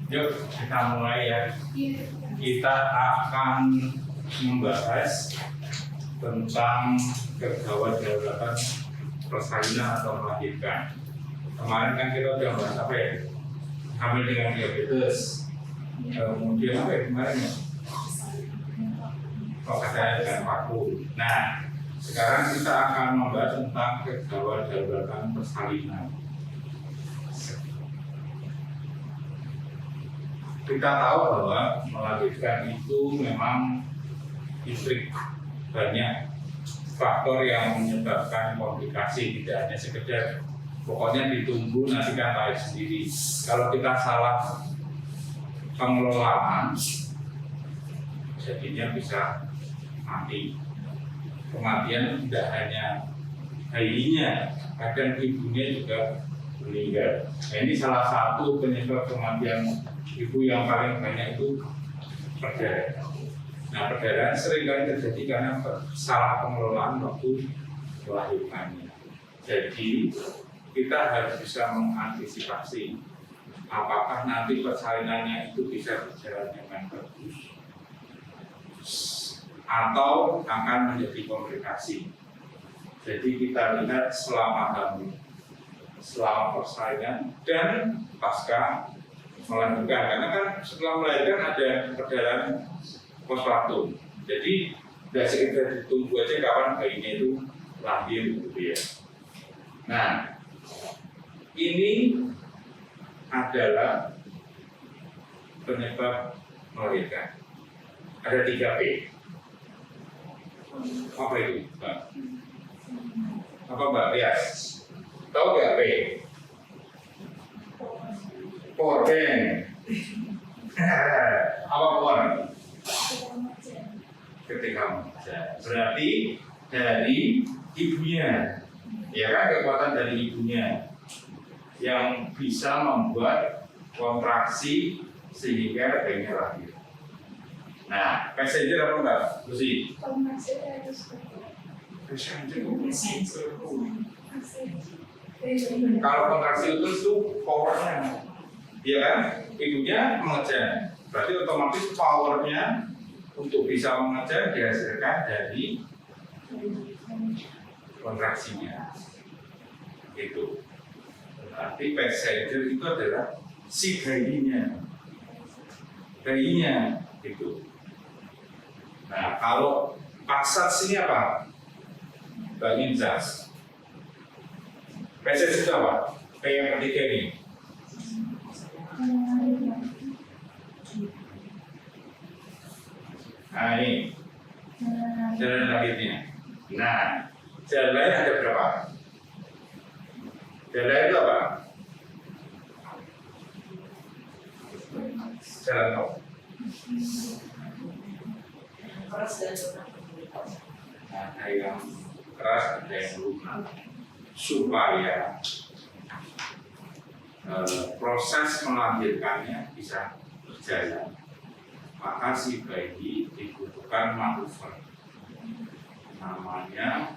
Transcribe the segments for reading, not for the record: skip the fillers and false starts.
Yuk kita mulai ya. Kita akan membahas tentang kegawat-daruratan persalinan atau melahirkan. Kemarin kan kita udah bahas apa ya? Hamil dengan diabetes. Kemudian apa ya kemarin ya? Kesehatan dan vakum. Nah, sekarang kita akan membahas tentang kegawat-daruratan persalinan. Kita tahu bahwa melahirkan itu memang intrik, banyak faktor yang menyebabkan komplikasi, tidak hanya sekedar pokoknya ditunggu nanti kan lahir sendiri. Kalau kita salah pengelolaan, jadinya bisa mati. Kematian tidak hanya bayinya, kadang ibunya juga meninggal. Nah, ini salah satu penyebab kematian ibu yang paling banyak itu perdarahan. Nah, perdarahan seringkali terjadi karena salah pengelolaan waktu melahirkannya. Jadi kita harus bisa mengantisipasi apakah nanti persalinannya itu bisa berjalan dengan bagus atau akan menjadi komplikasi. Jadi kita lihat selama hamil, selama persalinan dan pasca melahirkan, karena kan setelah melahirkan ada perdarahan postpartum. Jadi tidak sekedar ditunggu aja kapan bayinya itu lahir gitu ya. Nah, ini adalah penyebab melahirkan. Ada 3 P. Apa itu, Mbak? Apa Mbak Rias? Tahu nggak P? Poren. Apa poren? Ketika berarti dari ibunya, ya kan, kekuatan dari ibunya yang bisa membuat kontraksi sehingga bayinya lahir. Nah, passenger apa enggak? Lucy? Kalau kontraksi itu powernya, ya kan? Ibunya mengejar, berarti otomatis powernya untuk bisa mengejar dihasilkan dari kontraksinya. Itu. Berarti passenger itu adalah si bayinya, itu. Nah, kalau paksat ini apa? Bagian zas. Passenger itu apa? P yang ketiga ini. Nah, ini jalan lahirnya. Nah, jalan lahir ada berapa? Jalan lahir itu apa? Jalan tol. Ada yang keras, ada yang lunak. Supaya proses melahirkannya bisa berjalan, maka si bayi dibutuhkan manuver, namanya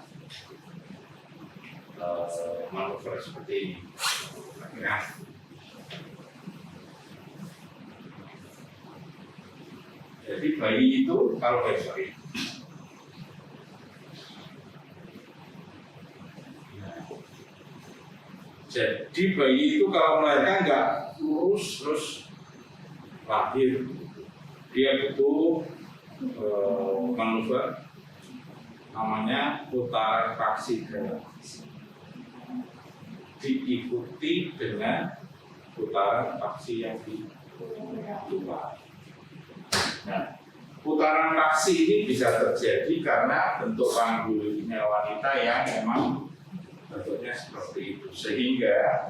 manuver seperti ini. Ya. Jadi bayi itu kalau jadi bayi itu kalau melahirkan nggak lurus terus lahir, dia butuh manuver namanya putaran traksi dalam, diikuti dengan putaran traksi yang di luar. Nah, putaran traksi ini bisa terjadi karena bentuk panggulnya wanita yang memang bentuknya seperti itu, sehingga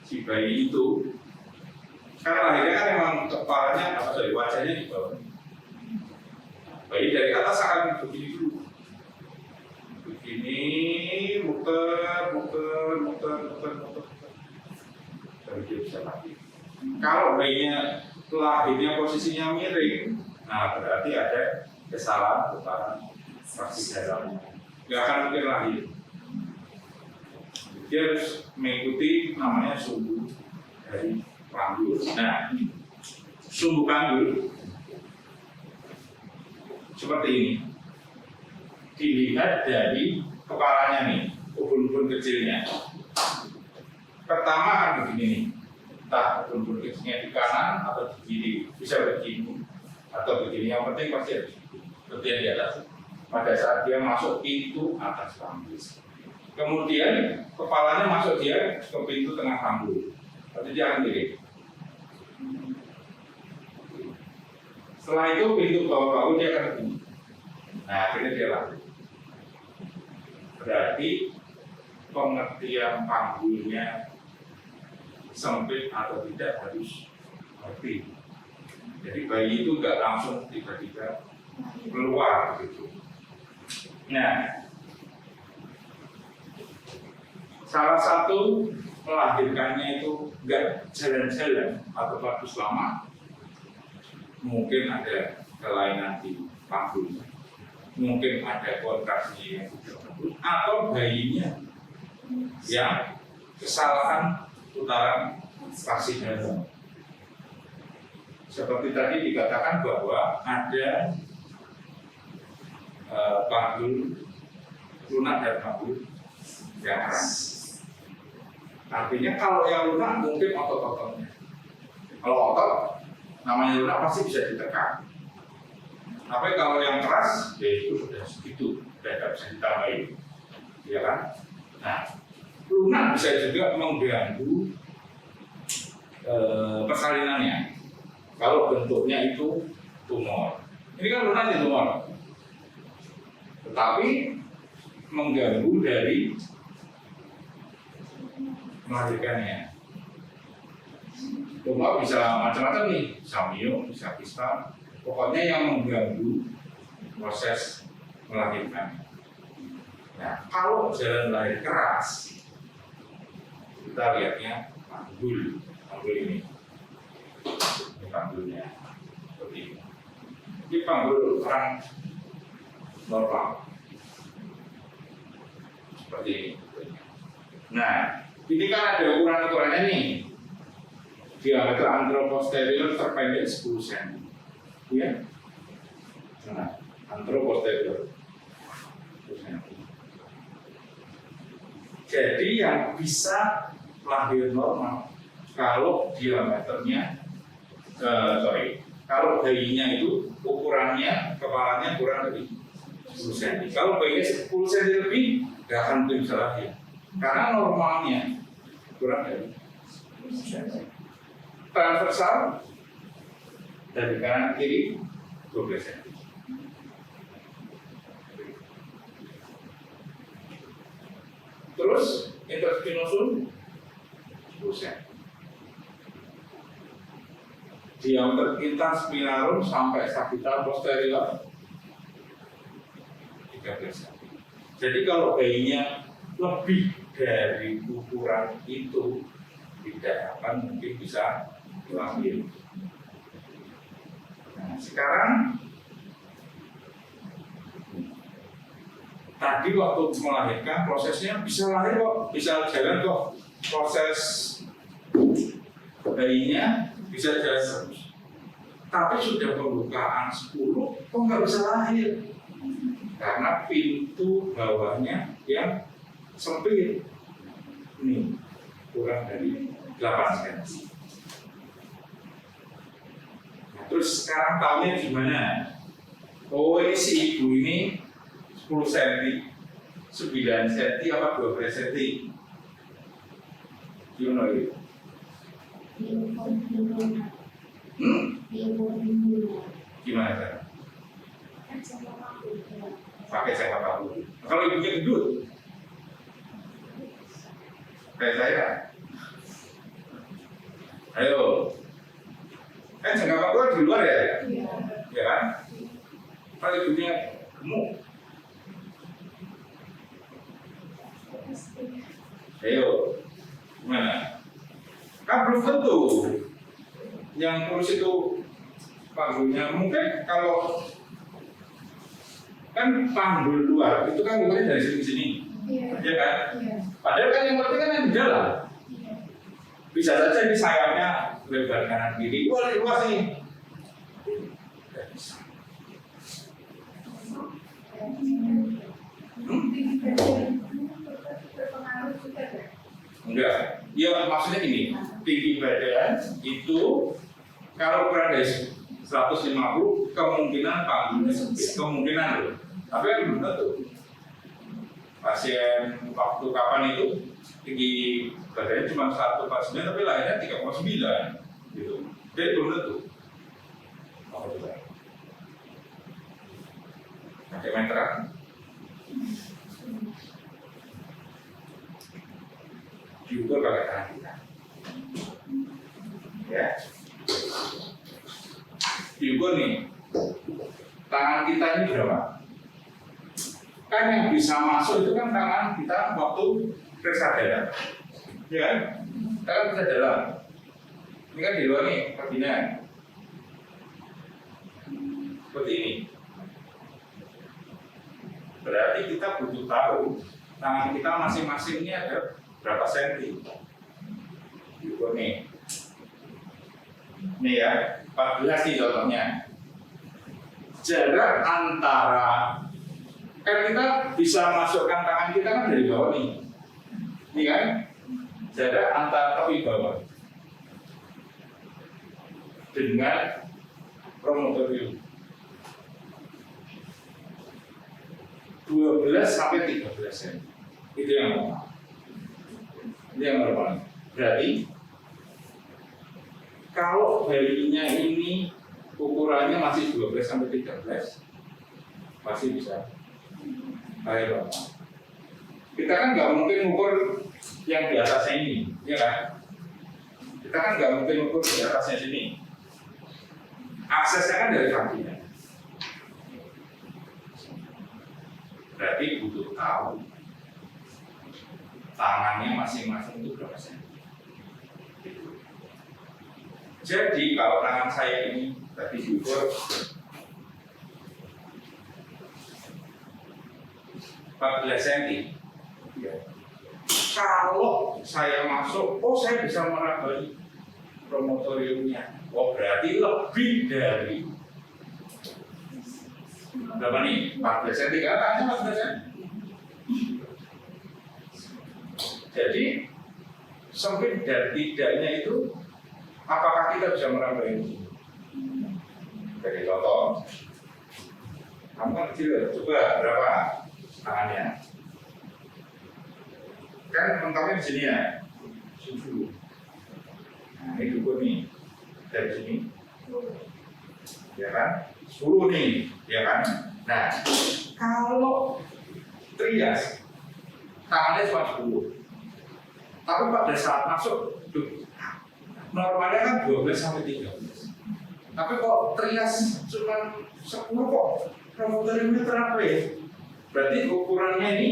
si bayi itu kan lahirnya kan memang kepalanya wajahnya di bawah. Bayi dari atas akan begini dulu, begini, muter, baru dia bisa lahir. Kalau bayinya lahirnya posisinya miring, nah berarti ada kesalahan putaran traksi dalamnya, nggak akan mungkin lahir. Dia harus mengikuti namanya sumbu dari panggul. Nah, sumbu panggul seperti ini. Dilihat dari kepalanya nih, ubun-ubun kecilnya. Pertama kan begini nih, entah ubun-ubun kecilnya di kanan atau di kiri, bisa begini atau begini. Yang penting pasti seperti yang di atas. Pada saat dia masuk pintu atas panggul. Kemudian kepalanya masuk dia ke pintu tengah panggul. Berarti dia akan kiri. Setelah itu pintu bawah panggul dia akan begini. Nah, akhirnya dia lari. Berarti pengertian panggulnya sempit atau tidak harus ngerti. Jadi bayi itu nggak langsung tiba-tiba keluar gitu. Nah, salah satu melahirkannya itu nggak jalan-jalan atau bagus lama, mungkin ada kelainan di panggulnya, mungkin ada kontraksi yang tidak bagus, atau bayinya yang kesalahan putaran pasti dalam. Seperti tadi dikatakan bahwa ada panggul lunak dan panggul yang keras. Artinya kalau yang lunak mungkin otot-ototnya. Kalau otot, namanya lunak pasti bisa ditekan. Tapi kalau yang keras, ya itu sudah segitu, tidak bisa ditambahin, ya kan? Nah, lunak bisa juga mengganggu persalinannya. Kalau bentuknya itu tumor, ini kan lunak di tumor, tetapi mengganggu dari melahirkannya. Tumor bisa macam-macam nih, bisa mio, bisa kista, pokoknya yang mengganggu proses melahirkan. Nah, kalau jalan lahir keras, kita lihatnya panggul ini. Ini panggulnya seperti ini. Ini panggul orang normal, seperti ini. Nah, ini kan ada ukuran-ukurannya nih. Diameter anteroposterior terpendek 10 cm. Ya. Nah, anteroposterior 10 cm. Jadi yang bisa lahir normal kalau diameternya kalau bayinya itu ukurannya kepalanya kurang dari 10 cm. Kalau bayinya 10 cm lebih, nggak akan bisa lahir. Karena normalnya kurang dari 10 cm. Transversal dari kanan ke kiri 12 cm. Terus interspinosum 10 cm. Diameter interspinarum sampai sagital posterior 13 cm. Jadi kalau bayinya lebih dari ukuran itu, tidak akan mungkin bisa lahir. Nah, sekarang tadi waktu melahirkan prosesnya bisa lahir kok, bisa jalan kok, proses bayinya bisa jalan terus. Tapi sudah pembukaan 10 kok nggak bisa lahir karena pintu bawahnya yang sempit, nih kurang dari 8 cm. Nah, terus sekarang tahunya gimana? Oh, ini si ibu ini 10 cm, 9 cm apa 12 cm? Gimana itu? Gimana cara? Pakai sepak paku. Kalau ibunya gendut, kayak saya. Ayo, kan jangka paku di luar ya? Ya kan? Kalau ibunya gemuk, ayo, gimana? Kan belum tentu yang kurus itu panggulnya. Mungkin kalau kan panggul luar itu kan bukannya dari sini ke sini, ya kan? Padahal kan yang penting kan yang di dalam. Bisa saja di sayapnya lebar kanan kiri, wah luas nih. Tidak bisa. Enggak, ya maksudnya ini tinggi badan itu kalau kurang dari 150 kemungkinan panggungnya sempit, kemungkinan loh. Tapi kan belum tentu. Pasien waktu kapan itu tinggi badannya cuma 1,9 tapi lahirnya 3,9 gitu. Jadi belum tentu. Mau coba. Pakai meteran. Diukur pakai tangan kita. Ya. Diukur nih. Tangan kita ini berapa? Kan yang bisa masuk itu kan tangan kita waktu periksa darah. Ya kan? Kita kan periksa darah. Ini kan di luar nih, kakinya. Seperti ini. Berarti kita butuh tahu tangan kita masing-masing ini ada berapa senti. Diukur nih. Nih ya, 14 nih contohnya. Jarak antara, kan kita bisa masukkan tangan kita kan dari bawah nih. Ini kan, jarak antara tepi bawah dengan promotorium 12 sampai 13 cm. Itu yang normal. Itu yang normal. Berarti kalau bayinya ini ukurannya masih 12 sampai 13 masih bisa. Baik, kita kan nggak mungkin ukur yang di atasnya ini, ya kan? Kita kan nggak mungkin ukur di atasnya sini. Aksesnya kan dari kakinya. Berarti butuh tahu tangannya masing-masing itu berapa senti. Jadi kalau tangan saya ini tadi diukur 14 cm. Ya. Kalau saya masuk, oh saya bisa merabai promotoriumnya. Oh berarti lebih dari berapa nih? 14 cm kan tangannya 14 cm. Jadi sempit dan tidaknya itu apakah kita bisa merabai ini? Jadi contoh, kamu kan kecil, coba berapa tangannya? Kan mentoknya di sini ya, 7. Nah ini ukur nih, dari sini, ya kan? 10 nih, ya kan? Nah, kalau trias, tangannya cuma 10. Tapi pada saat masuk, normalnya kan 12 sampai 13. Tapi kok trias cuma 10 kok promotoriumnya berapa ya? Berarti ukurannya ini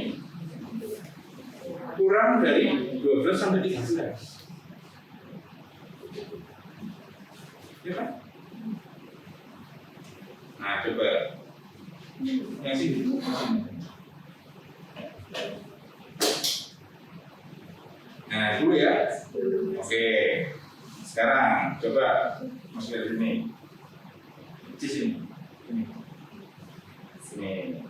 kurang dari 12 sampai 13. Ya kan? Nah coba yang sini. Nah dulu ya. Oke. Sekarang coba masuk dari sini. Di sini. Sini.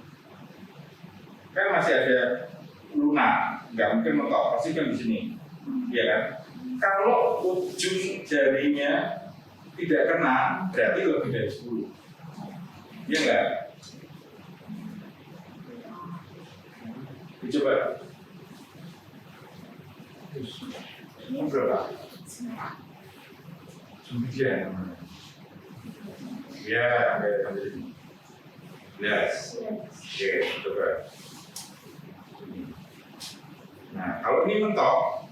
Kan masih ada lunak, nggak mungkin mentok, pasti kan di sini, ya kan? Kalau ujung jarinya tidak kena, berarti lebih dari 10, ya nggak? Coba. Ini berapa? 9. Ya, sampai sini. 11. Oke, coba. Nah, kalau ini mentok,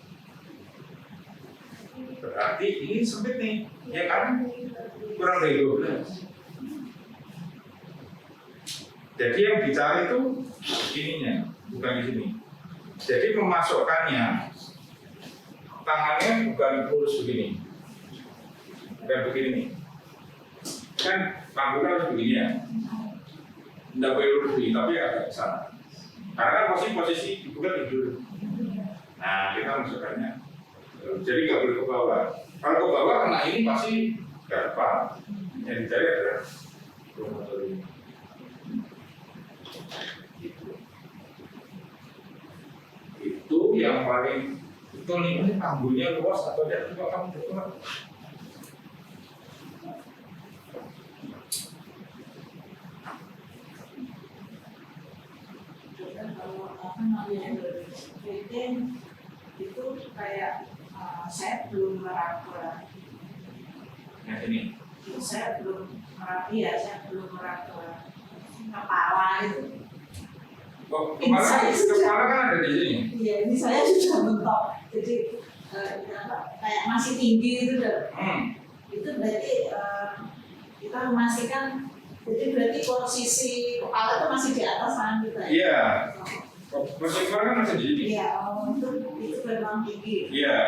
berarti ini sempit nih, ya kan? Kurang dari 12. Jadi yang dicari itu ininya, bukan di sini. Jadi memasukkannya, tangannya bukan lurus begini, bukan begini nih. Kan panggungnya harus begini ya. Tidak boleh lurus begini, tapi agak ke sana. Karena posisi dibuka tidur. Nah, kita masukkannya. Jadi nggak boleh ke bawah. Kalau ke bawah kena ini pasti gampang. Yang dicari adalah promotor ini. Itu yang paling betul ini tanggulnya luas atau tidak juga kamu betul. Kalau apa namanya rating itu kayak saya belum meraba. Nah ini. Itu saya belum merapi ya, saya belum meraba kepala itu. Oh, kepala kan ada di sini. Iya, ini saya sudah mentok. Jadi kayak masih tinggi itu deh. Itu berarti kita memastikan. Jadi berarti posisi kepala itu masih di atas tangan kita ya? Iya. Posisi kepala kan masih di sini. Iya, itu memang tinggi. Iya.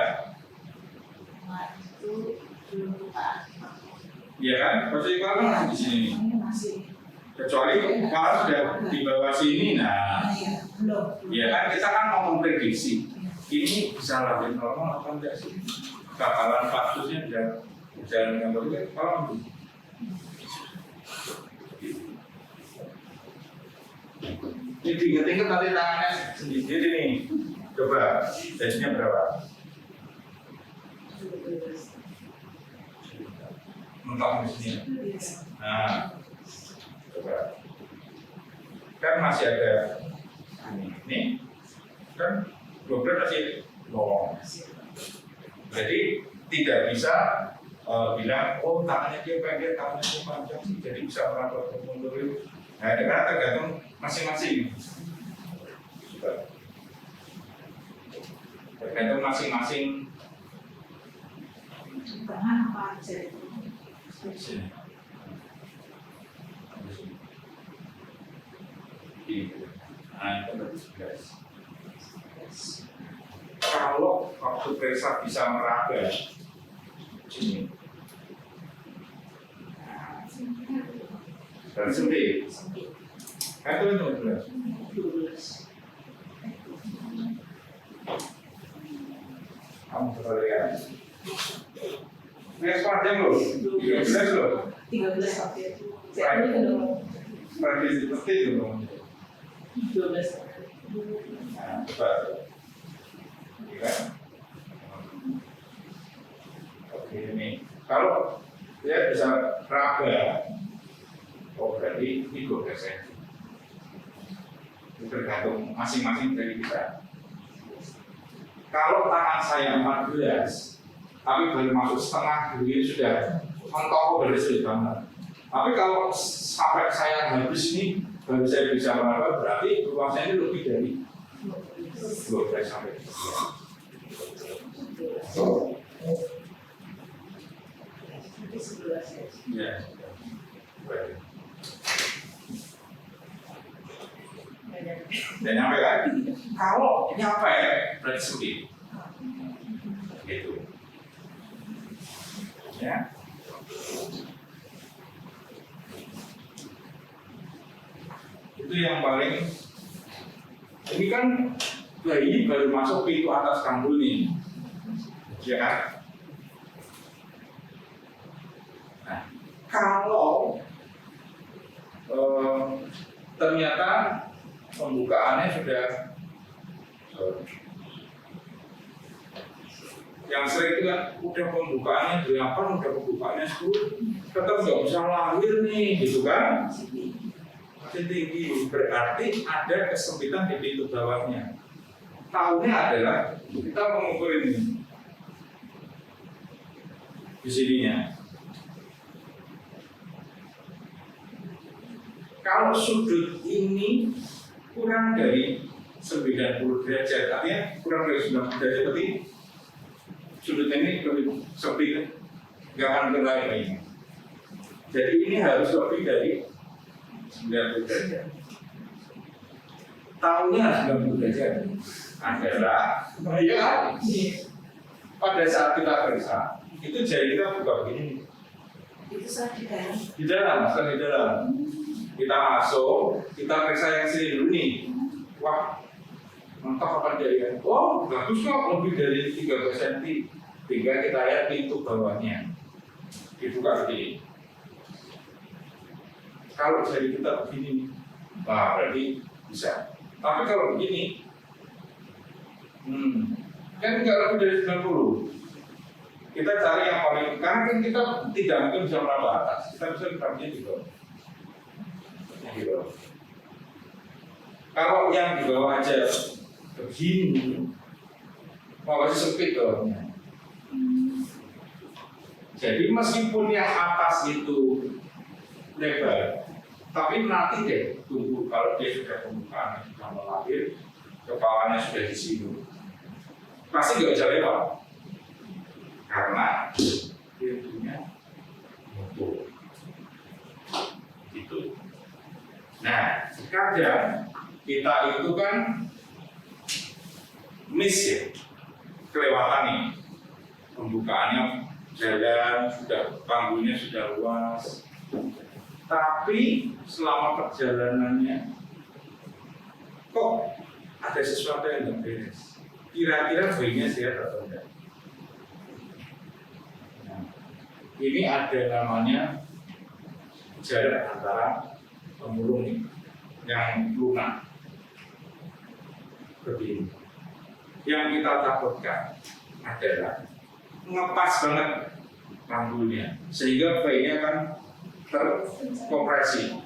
Nah, itu belum buka. Iya kan? Posisi kepala kan masih di sini. Ini masih. Kecuali kepala sudah di bawah sini, nah. Iya, belum. Iya kan kita kan mau memprediksi. Ini bisa lahir normal atau enggak sih? Kakalan faktusnya bisa dengan baik. Kalau ini diinget-inget nanti tangannya sendiri nih. Coba, tesnya berapa? Mentok di sini. Nah, coba. Kan masih ada ini kan dobrak masih long. Jadi tidak bisa bilang oh tangannya dia pendek, tangannya dia panjang, jadi bisa meraba ke mundur itu. Nah, itu kan tergantung masing-masing. Tergantung masing-masing. Tangan apa aja itu? Nah, itu guys. Kalau waktu periksa bisa meraba ini. Dan sempit. Kan itu 12. Kamu coba lihat. Lihat panjang loh. 13 loh. 13 oke. Saya belum. Praktis seperti itu loh. 12. Nah, coba. Ya. Oke ini. Kalau dia bisa raba, oh berarti ini 12 cm. Itu tergantung masing-masing dari kita. Kalau tangan saya 14, tapi baru masuk setengah ini sudah mentok dari sulit banget. Tapi kalau sampai saya habis nih, baru saya bisa meraba, berarti luasnya ini lebih dari 12 sampai 13. Ya. Dan nyampe kan? Kalau nyampe berarti sempit. Gitu. Ya. Itu yang paling. Ini kan bayi baru masuk pintu atas kandul nih. Ya kan? Nah, kalau ternyata pembukaannya sudah yang sering itu kan udah pembukaannya 8, udah pembukaannya 10, tetap nggak bisa lahir nih, gitu kan? Masih tinggi, berarti ada kesempitan di pintu bawahnya. Tahunya adalah kita mengukur ini di sininya. Kalau sudut ini kurang dari 90 derajat, artinya kurang dari 90 derajat, berarti sudut ini lebih sempit, nggak akan kena ini. Jadi ini harus lebih dari 90 derajat. Tahunya 90 derajat adalah, ya, pada saat kita periksa, itu jari kita buka begini. Itu saya di dalam. Di dalam, bukan di dalam. Kita masuk, kita periksa yang sini dulu nih. Wah, mantap apa jari kan? Oh, bagus kok, lebih dari 13 cm. Tinggal kita lihat pintu bawahnya dibuka begini. Kalau jari kita begini, nah berarti bisa. Tapi kalau begini, kan nggak lebih dari 90. Kita cari yang paling, karena kan kita tidak mungkin bisa merambah atas, kita bisa taruhnya di bawah. Di bawah. Kalau yang di bawah aja begini, masih sempit bawahnya. Jadi meskipun yang atas itu lebar, tapi nanti deh tunggu kalau dia sudah pembukaan, sudah melahir, kepalanya sudah di sini, pasti nggak bisa lewat karena pintunya nutup. Gitu. Nah, kadang kita itu kan miss ya, kelewatan nih pembukaannya. Jalan sudah, panggungnya sudah luas, tapi selama perjalanannya kok ada sesuatu yang nggak beres. Kira-kira bayinya sehat atau enggak? Nah, ini ada namanya jarak antara pemulung nih, yang lunak begini. Yang kita takutkan adalah ngepas banget panggulnya sehingga bayinya kan terkompresi.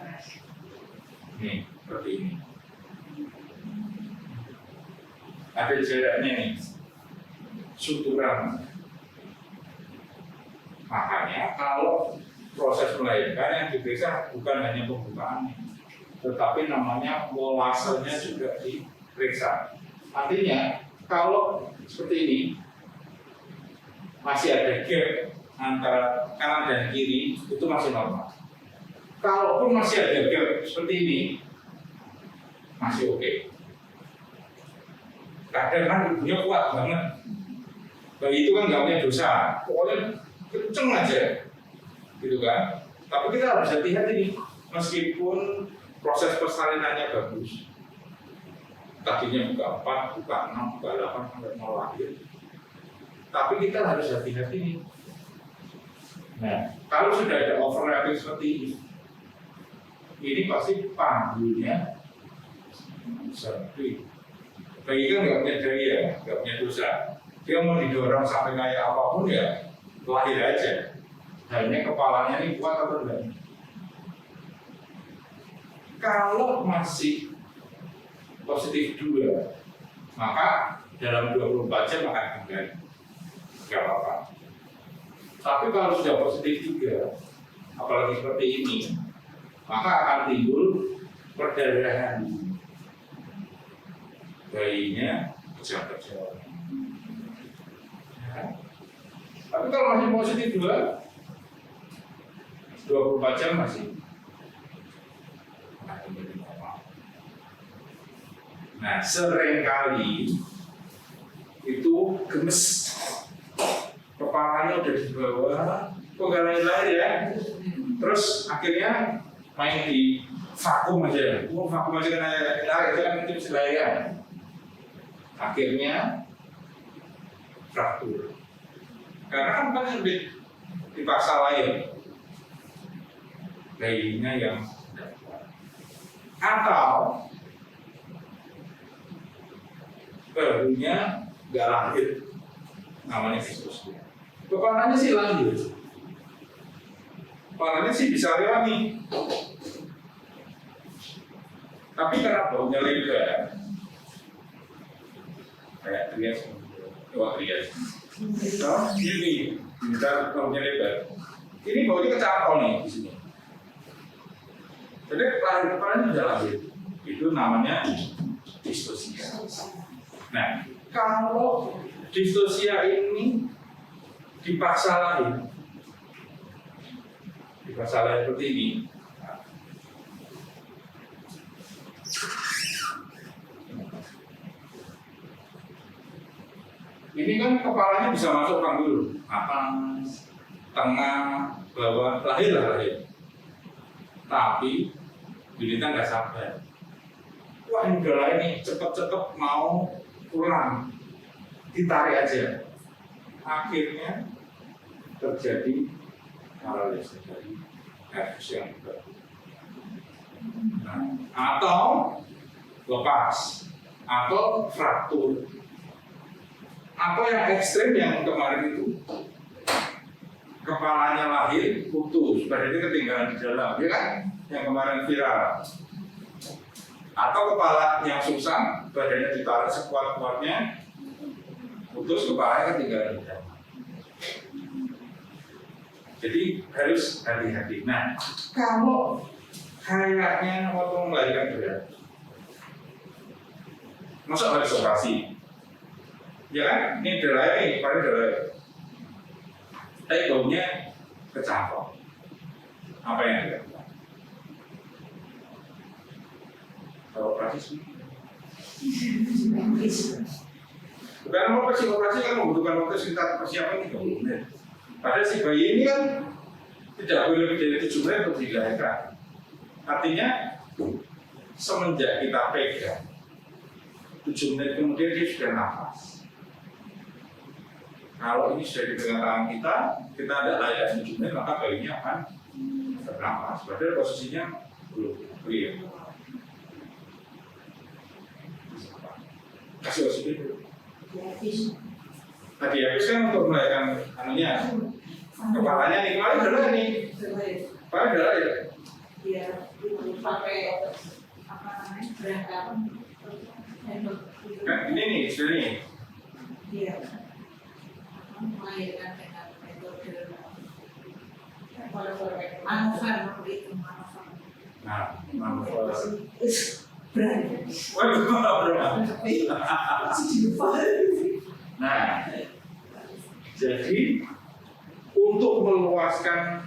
Nih, seperti ini. Ada jaraknya nih, suturan. Makanya kalau proses melahirkan yang diperiksa bukan hanya pembukaannya, tetapi namanya molasenya juga diperiksa. Artinya kalau seperti ini masih ada gap antara kanan dan kiri, itu masih normal. Kalaupun masih ada gap seperti ini, masih oke. Kadang kan ibunya kuat banget, bayi itu kan nggak punya dosa, pokoknya kenceng aja, gitu kan. Tapi kita harus hati-hati nih, meskipun proses persalinannya bagus, kakinya buka 4, buka 6, buka 8 sampai mau lahir. Tapi kita harus hati-hati nih. Nah, kalau sudah ada overlapping seperti ini pasti panggulnya sempit. Bayi kan nggak punya daya, nggak punya dosa. Dia mau didorong sampai kayak apapun ya lahir aja. Hanya kepalanya ini kuat atau enggak? Kalau masih positif 2, maka dalam 24 jam akan kembali. Gak apa-apa. Tapi kalau sudah positif 3, apalagi seperti ini, maka akan timbul perdarahan. Bayinya kejang-kejang. Ya. Tapi kalau masih positif 2, 24 jam masih akan kembali normal. Nah, seringkali itu gemes, kepalanya udah di bawah, kok gak lahir ya, terus akhirnya main di vakum aja, vakum aja kan itu kan itu bisa lahir ya. Akhirnya fraktur, karena kan sudah dipaksa lahir bayinya yang tidak kuat, atau barunya nggak lahir, namanya distosia. Kepalanya sih lahir, kepalanya sih bisa lewat nih, tapi karena baunya lebar, kayak Trias, Trias, ini kita baunya lebar, ini baunya kecapol nih di sini. Jadi kepalanya sudah lahir, itu namanya distosia. Nah, kalau distosia ini dipaksa lahir seperti ini, ini kan kepalanya bisa masuk panggul, atas, tengah, bawah, lahir. Tapi Yunita nggak sabar. Wah, ini udah ini cepet-cepet mau pulang, ditarik aja. akhirnya terjadi paralisis dari nervus yang baru. Nah, atau lepas, atau fraktur, atau yang ekstrim yang kemarin itu kepalanya lahir putus, badannya ketinggalan di dalam, ya kan? Yang kemarin viral. Atau kepala yang susah, badannya ditarik sekuat-kuatnya, putus, kepalanya ketinggalan di dalam. Jadi harus hati-hati. Nah, kalau kayaknya waktu melahirkan berat, masa harus operasi? Ya kan? Ini darah ini, paling darah. Tapi baunya kecantol. Apa yang dilakukan? Kalau operasi bukan operasi kan membutuhkan waktu sekitar persiapan 30 menit. Padahal si bayi ini kan tidak boleh lebih dari 7 menit untuk dilahirkan. Artinya semenjak kita pegang 7 menit kemudian dia sudah nafas. Kalau ini sudah di tangan kita tidak layak 7 menit, maka bayinya akan bernafas. Padahal posisinya belum clear. Kasih oksigen dulu. Tadi habis kan untuk melahirkan anunya, kepalanya nih, kepala darah nih, kepala darah ya. Iya, itu pakai apa namanya berangkat. Kan ini nih, sudah nih. Iya. Melahirkan dengan metode manuver itu manuver. Nah, manuver. Berat. Waduh, berat. Nah, jadi untuk meluaskan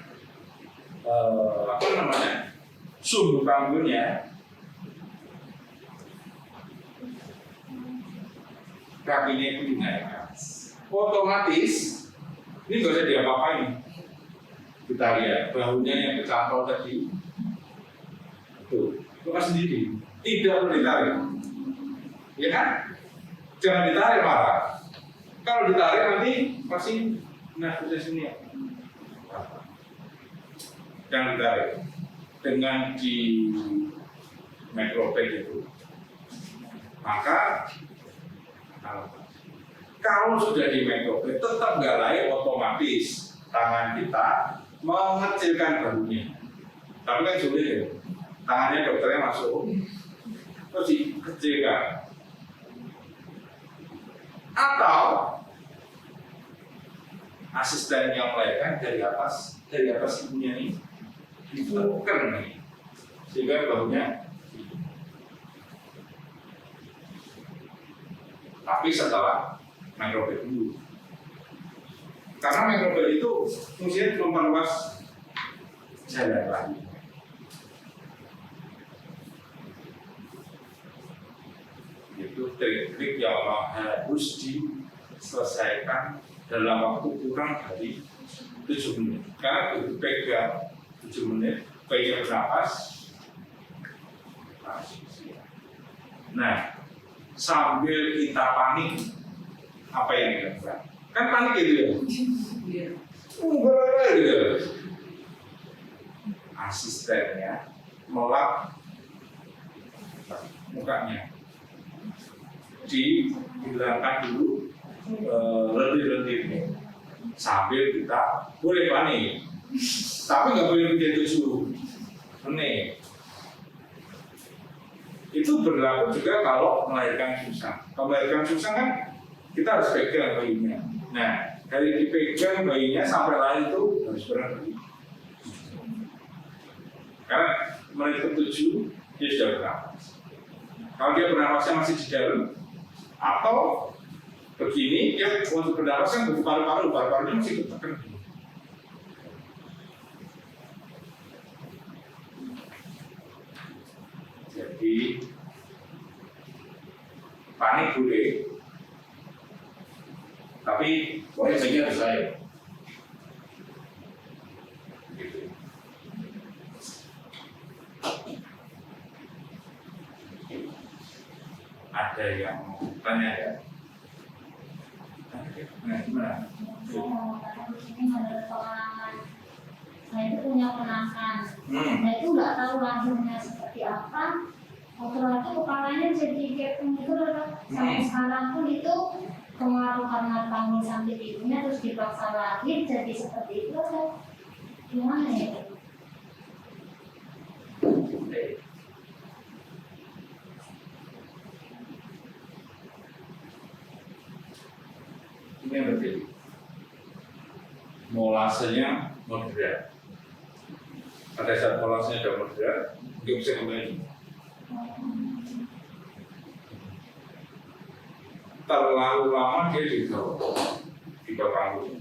sumber panggulnya, kakinya itu dinaikkan. Otomatis ini nggak usah diapa-apain. Kita lihat bahunya yang kecantol tadi, tuh, lepas sendiri, tidak perlu ditarik, ya kan? Jangan ditarik malah. Kalau ditarik nanti pasti nervusnya sini. Jangan ditarik dengan di micropeg itu. Maka kalau sudah di micropeg tetap nggak lain, otomatis tangan kita mengecilkan bahunya. Tapi kan sulit ya. Tangannya dokternya masuk, terus dikecilkan. Atau asisten yang melahirkan dari atas ibunya ini ditekan nih, sehingga bahunya. Tapi setelah micropeg dulu, karena micropeg itu fungsinya memperluas jalan lagi. Itu trik-trik yang harus diselesaikan dalam waktu kurang dari 7 menit. Karena begitu pegang 7 menit, bayinya bernafas. Nah, sambil kita panik, apa yang dilakukan? Kan panik gitu ya? Gitu. Asistennya melap mukanya, dihilangkan dulu lendir-lendirnya, sambil kita boleh panik, tapi nggak boleh menjadi 7 menit. Itu berlaku juga kalau melahirkan susah. Kalau melahirkan susah kan kita harus pegang bayinya. Nah, dari dipegang bayinya sampai lahir itu harus berhenti. Karena menit ke-7 dia sudah bernafas. Kalau dia bernafasnya masih di dalam atau begini, dia untuk bernafas kan butuh paru-parunya masih tertekan. Jadi panik boleh, tapi biasanya harus saya. Gitu. Ada yang tanya ya, Nah, gimana? Saya mau katakan ini menurut pengalaman saya itu punya ponakan. Saya itu nggak tahu lahirnya seperti apa. Waktu itu kepalanya jadi gepeng itu sampai sekarang pun itu pengaruh karena panggil sampai ibunya terus dipaksa lagi jadi seperti itu atau gimana ya? Ini yang terjadi. Molasenya moderat. Pada saat molasenya sudah moderat, dia bisa kembali. Terlalu lama dia di bawah panggung.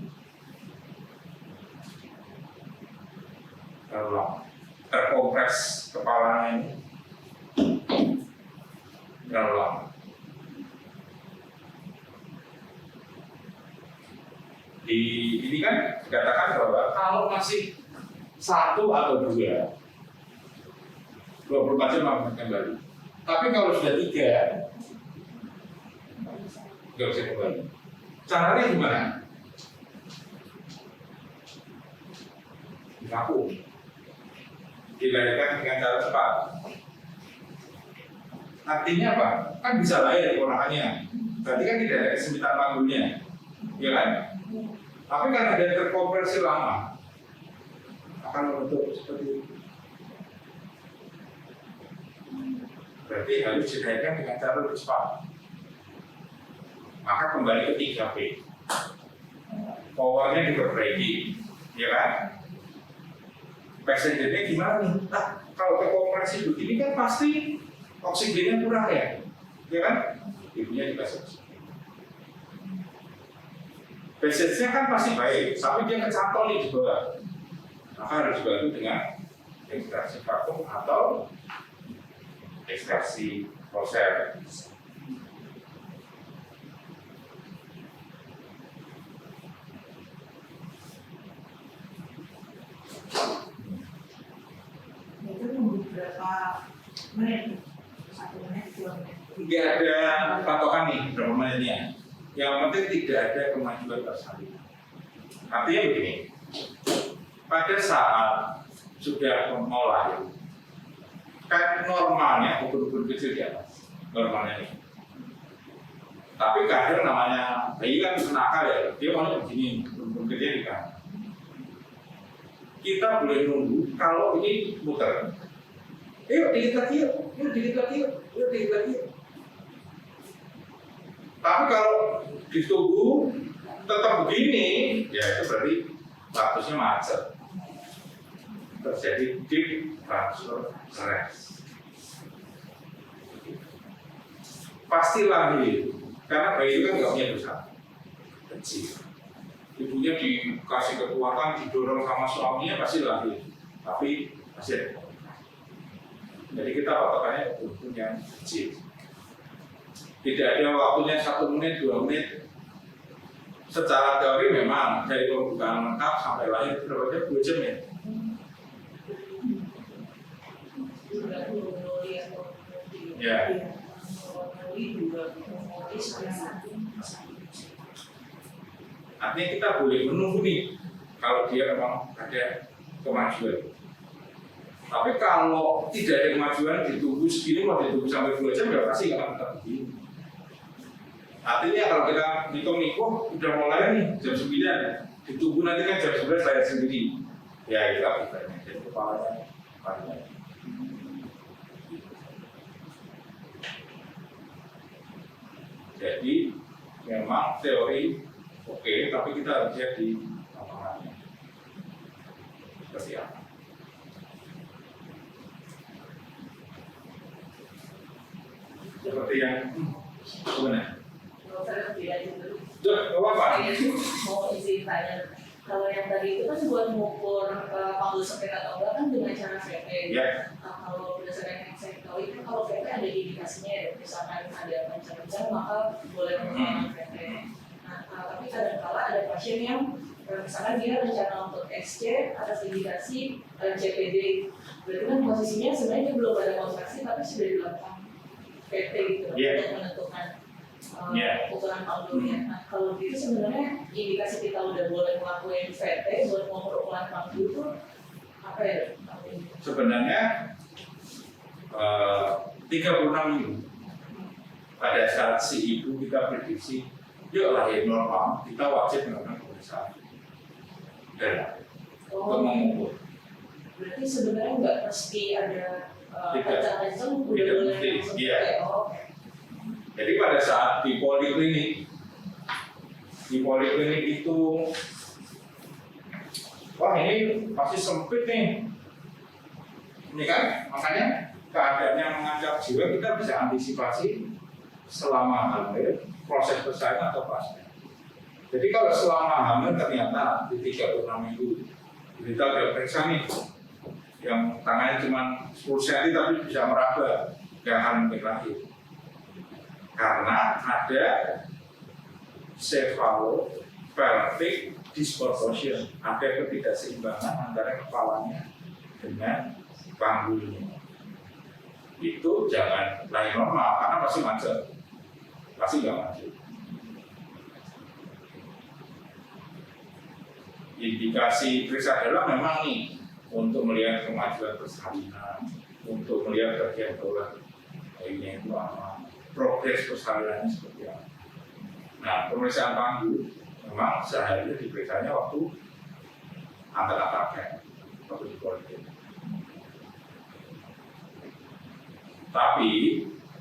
Terlalu lama. Terkompres kepalanya ini. Terlalu lama. Ini kan dikatakan bahwa kalau masih 1 atau 2, 24 jam akan kembali. Tapi kalau sudah 3, nggak bisa kembali. Caranya gimana? Vakum. Dilahirkan dengan cara cepat. Artinya apa? Kan bisa lahir ponakannya. Berarti kan tidak ada kesempitan panggulnya, ya kan? Tapi karena dia terkompresi lama, akan membentuk seperti itu. Berarti harus dilahirkan dengan cara lebih cepat. Maka kembali ke 3P. Powernya diperbaiki, ya kan? Passengernya gimana nih? Nah, kalau terkompresi begini kan pasti oksigennya kurang ya kan? Ibunya dikasih oksigen. Passage-nya kan pasti baik, tapi dia kecantol nih di bawah. Maka harus dibantu dengan ekstraksi vakum atau ekstraksi proses. Itu nunggu berapa menit? 1 menit, 2 menit. Tidak ada patokan nih berapa menitnya. Yang penting tidak ada kemajuan tersalin. Artinya begini, pada saat sudah mau lahir, kan normalnya ubur-ubur kecil di atas, normalnya nih. Tapi kadang namanya bayi kan nakal ya, dia mau begini, ubur kecil di kanan. Kita boleh nunggu kalau ini muter. Yuk dikit lagi yuk, yuk dikit lagi yuk, yuk dikit lagi yuk. Tapi kalau ditunggu tetap begini, ya itu berarti statusnya macet. Terjadi deep transfer stress. Pasti lahir, karena bayi itu kan nggak punya dosa. Kecil. Ibunya dikasih kekuatan, didorong sama suaminya pasti lahir. Tapi pasti ada. Jadi kita patokannya betul-betul yang kecil. Tidak ada waktunya 1 menit, 2 menit. Secara teori memang dari pembukaan lengkap sampai lahir berapa jam? 2 jam ya? Ya. Artinya kita boleh menunggu nih kalau dia memang ada kemajuan. Tapi kalau tidak ada kemajuan, ditunggu segini mau ditunggu sampai 2 jam ya pasti akan tetap begini. Artinya kalau kita hitung udah mulai nih jam 9, ditunggu nanti kan jam 11 lahir sendiri. Ya itu akibatnya, jadi kepalanya panjang. Jadi memang teori oke, tapi kita harus lihat di lapangannya seperti apa. Seperti yang sebenarnya. Kalau saya lebih lanjut dulu. Tuh, apa? Mau izin tanya. Kalau yang tadi itu kan buat mengukur panggul sepet atau enggak kan dengan cara VP. Ya. Kalau berdasarkan yang saya tahu itu kalau VP ada indikasinya ya, misalkan ada pancar-pancar maka boleh menggunakan VP. Nah, tapi kadang-kala ada pasien yang misalkan dia rencana untuk XC atas indikasi CPD. Berarti kan posisinya sebenarnya belum ada kontraksi tapi sudah dilakukan PT gitu untuk menentukan ukuran panggulnya. Nah kalau gitu sebenarnya indikasi kita udah boleh ngelakuin VT, boleh mengukur ukuran panggul itu apa ya? Sebenarnya 36 minggu pada saat si ibu kita prediksi yuk lahir normal, kita wajib melakukan pemeriksaan darah untuk mengukur. Berarti sebenarnya nggak mesti ada kencang-kencang udah Tidak boleh mesti, langsung iya. VT. Jadi pada saat di poliklinik itu, wah ini pasti sempit nih, ini kan makanya keadaannya mengancam jiwa kita bisa antisipasi selama hamil, proses persalinan atau pasca. Jadi kalau selama hamil ternyata di 36 minggu kita udah periksa nih, yang tangannya cuma 10 cm tapi bisa meraba ke hamil lahir. Karena ada cephalopelvic disproportion, ada ketidakseimbangan antara kepalanya dengan panggulnya. Itu jangan lahir normal karena pasti macet, pasti nggak maju. Indikasi periksa darah memang nih untuk melihat kemajuan persalinan, untuk melihat bagian bawah bayinya itu apa, progres persalinannya seperti apa. Nah, pemeriksaan panggul memang sehari diperiksanya waktu antar-antar waktu di poliklinik. Tapi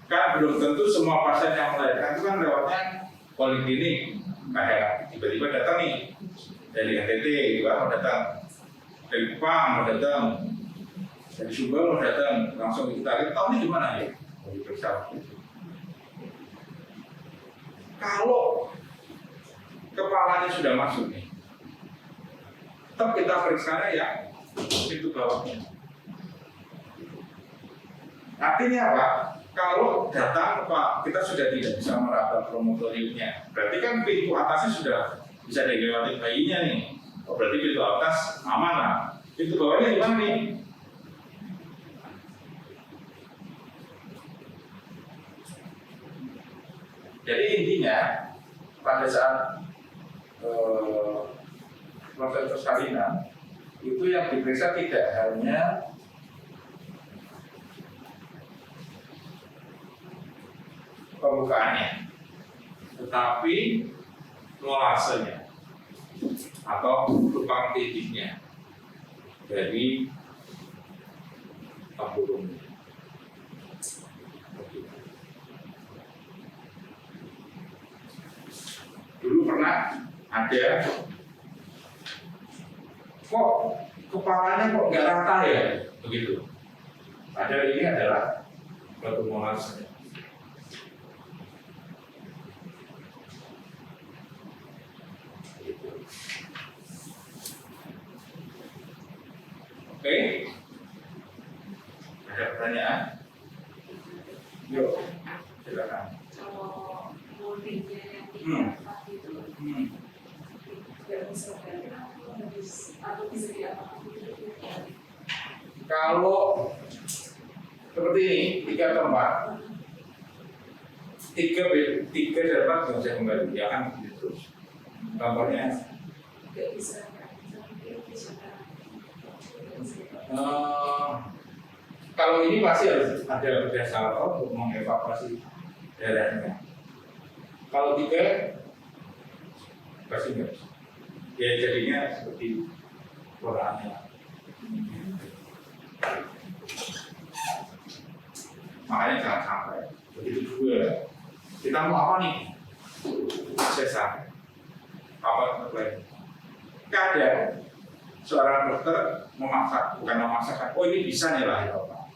kan belum tentu semua pasien yang melahirkan itu kan lewatnya poliklinik. Kayak tiba-tiba datang nih dari NTT gitu kan, mau datang dari Kupang mau datang, dari Sumbar mau datang, langsung kita tahu nih gimana ya mau diperiksa. Kalau kepalanya sudah masuk nih, tetap kita periksanya ya pintu bawahnya. Artinya apa? Kalau datang Pak, kita sudah tidak bisa meraba promotoriumnya. Berarti kan pintu atasnya sudah bisa dilewati bayinya nih. Oh, berarti pintu atas aman lah. Pintu bawahnya gimana nih? Jadi intinya pada saat proses persalinan itu yang diperiksa tidak hanya pembukaannya, tetapi molasenya atau lubang titiknya dari tabung. Dulu pernah ada, kok kepalanya kok nggak rata ya, begitu. Padahal ini adalah batu molas. Oke, ada pertanyaan? Yuk, silakan. Kalau multinya yang tidak itu tidak bisa atau bisa diapakan itu. Kalau seperti ini, 3 tempat, 3 dapat nggak bisa kembali, ya kan gitu. Contohnya, Tidak bisa. kalau ini pasti harus ada berdasar untuk mengevakuasi darahnya. Kalau 3 pasti nggak bisa. Ya jadinya seperti Qurannya. Makanya jangan sampai. Begitu juga. Kita mau apa nih? Sesar. Apa lain? Kadang seorang dokter memaksa, bukan memaksakan, oh ini bisa nih lahir apa?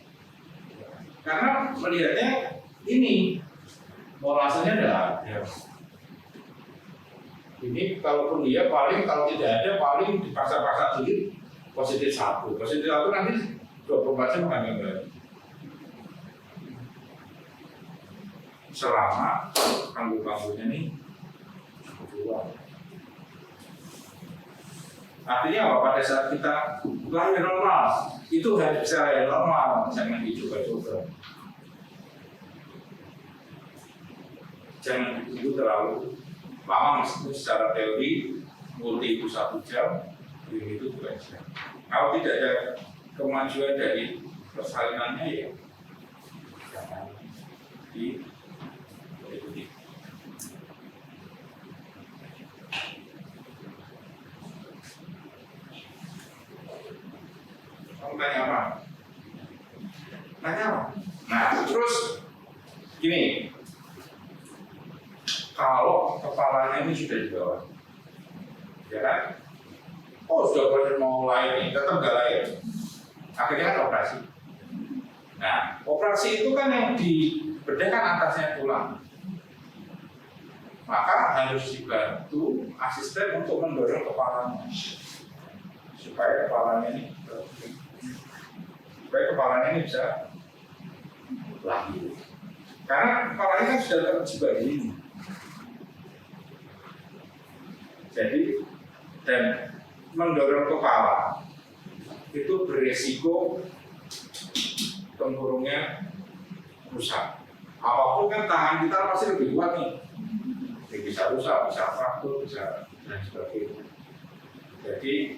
Karena melihatnya ini molasenya ada. Ini kalaupun dia paling kalau tidak ada paling dipaksa-paksa dulu positif 1 nanti 24 jam akan kembali. Selama panggul-panggulnya nih keluar. Artinya apa? Pada saat kita lahir normal, itu harus bisa lahir normal, jangan dicoba-coba. jangan ditunggu terlalu lama, meskipun secara teori multi itu 1 jam, ini itu 2 jam. Kalau tidak ada kemajuan dari persalinannya ya jangan diikuti. Kamu tanya apa? Tanya apa? Nah, terus gini, kalau kepalanya ini sudah di bawah, ya kan? Oh, sudah pada mau mulai nih, tetap nggak lahir. Akhirnya kan operasi. Nah, operasi itu kan yang dibedah kan atasnya tulang. Maka harus dibantu asisten untuk mendorong kepalanya supaya kepalanya ini bisa lahir. Karena kepalanya kan sudah terjebak di ini. Jadi dan mendorong kepala itu beresiko tempurungnya rusak. Apapun kan tangan kita pasti lebih kuat nih. Jadi bisa rusak, bisa fraktur, bisa dan sebagainya. Jadi